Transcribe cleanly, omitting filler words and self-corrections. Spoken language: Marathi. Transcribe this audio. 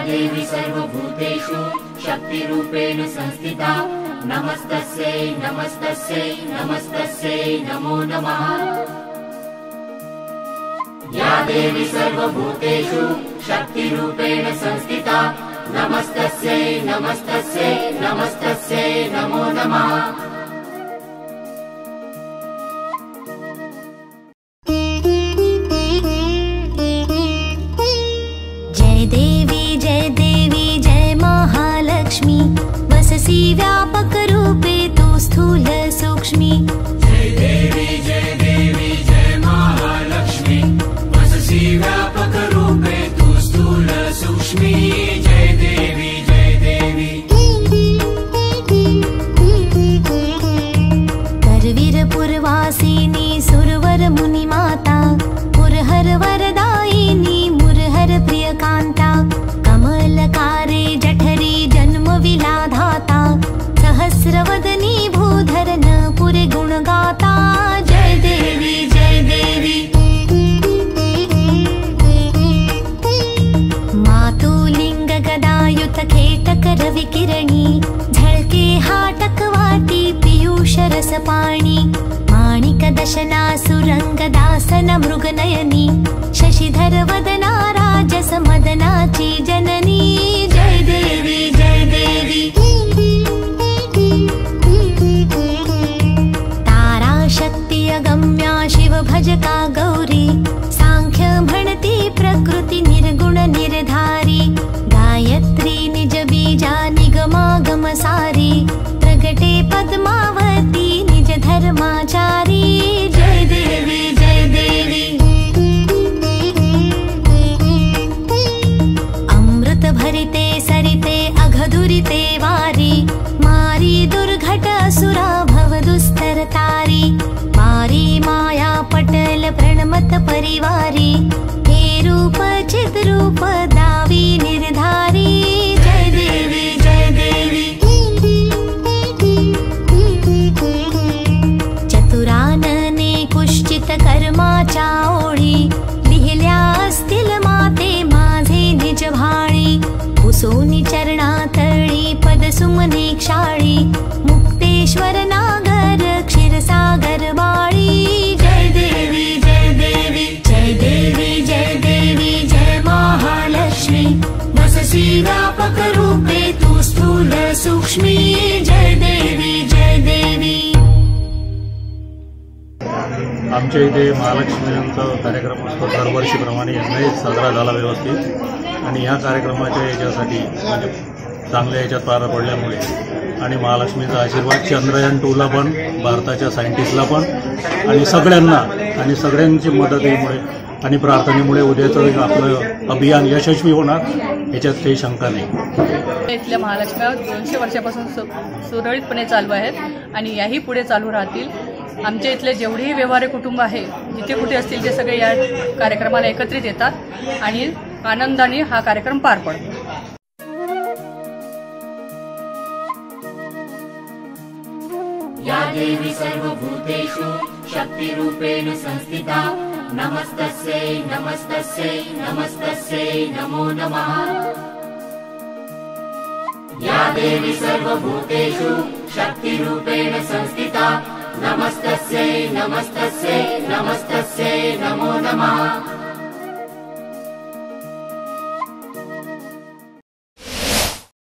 देवी सर्वभूतेषु शक्तिरूपेण संस्थिता नमस्तस्यै नमस्तस्यै नमस्तस्यै नमो नमः। या देवी सर्वभूतेषु शक्तिरूपेण संस्थिता नमस्तस्यै नमस्तस्यै नमस्तस्यै नमो नमः। जय देवी जय महालक्ष्मी वससी व्यापक रूपे तु स्थूल सूक्ष्मी। जय देवी जय महालक्ष्मी वससी व्यापक रूपे तु स्थूल सूक्ष्मी। जय देवी करवीर पुरवासिनी सुरवर मुनि माता पुरहर वरदायिनी मुरहर प्रियकांता कमलकारे जठरी जन्म विलाधाता सहस्रवदनी भूधरन पुरे गुणगाता। जय देवी मातुलिंग गदायुत खेटकर विकिरणी झळके हाटक वाटी पीयूष रस पाणी माणिक दशना सुरंग दासन मृगनयनी शशिधर वदना राजस मदनाची जननी। जय देवी तारा शक्ति अगम्या शिव भजका गौरी सांख्य म्हणती प्रकृति निर्गुण निर्धारी गायत्री निज बीजा निगमागम सारी प्रगटे पद्मावती निज धर्माचारी। जय देवी अमृत भरिते सरिते अघदुरिते वारी मारी दुर्घट असुरा भव दुस्तर तारी मारी माया पटल प्रणमत परिवारी हे रूप चित रूप दावी निर्धारी। जय देवी चतुरानने कुश्चित कर्माच्या ओळी लिहिल्या असतील माते माझे निज भाळी कुसोनी चरणातळी पद सुमने क्षाळी मुक्तेश्वर नागर क्षीरसागर बाळी। जय देवी जय महालक्ष्मी वससी व्यापक रूपे तु स्थूल सूक्ष्मी। जय देवी आमच्या इथे महालक्ष्मीचा कार्यक्रम असतो दरवर्षीप्रमाणे यंदाही साजरा झाला व्यवस्थित आणि ह्या कार्यक्रमाच्या याच्यासाठी म्हणजे चांगल्या याच्यात पार पडल्यामुळे आणि महालक्ष्मीचा आशीर्वाद चंद्रयान 2ला पण भारताच्या सायंटिस्टला पण आणि सगळ्यांना आणि सगळ्यांची मदतीमुळे आणि प्रार्थनेमुळे उद्याचं आपलं अभियान यशस्वी होणार याच्यात काही शंका नाही। इथल्या महालक्ष्म्या 200 वर्षापासून सुरळीतपणे चालू आहेत आणि याही पुढे चालू राहतील। आमच्या इथले जेवढेही व्यवहारी कुटुंब आहे जिथे कुठे असतील ते सगळे या कार्यक्रमाला एकत्रित येतात आणि आनंदाने हा कार्यक्रम पार पडतो। या देवी सर्वभूतेषु शक्तिरूपेण संस्थिता नमस्तस्यै नमस्तस्यै नमस्तस्यै नमो नमः। या देवी सर्वभूतेषु शक्तिरूपेण संस्थिता नमस्तस्यै नमस्तस्यै नमस्तस्यै नमो नमः।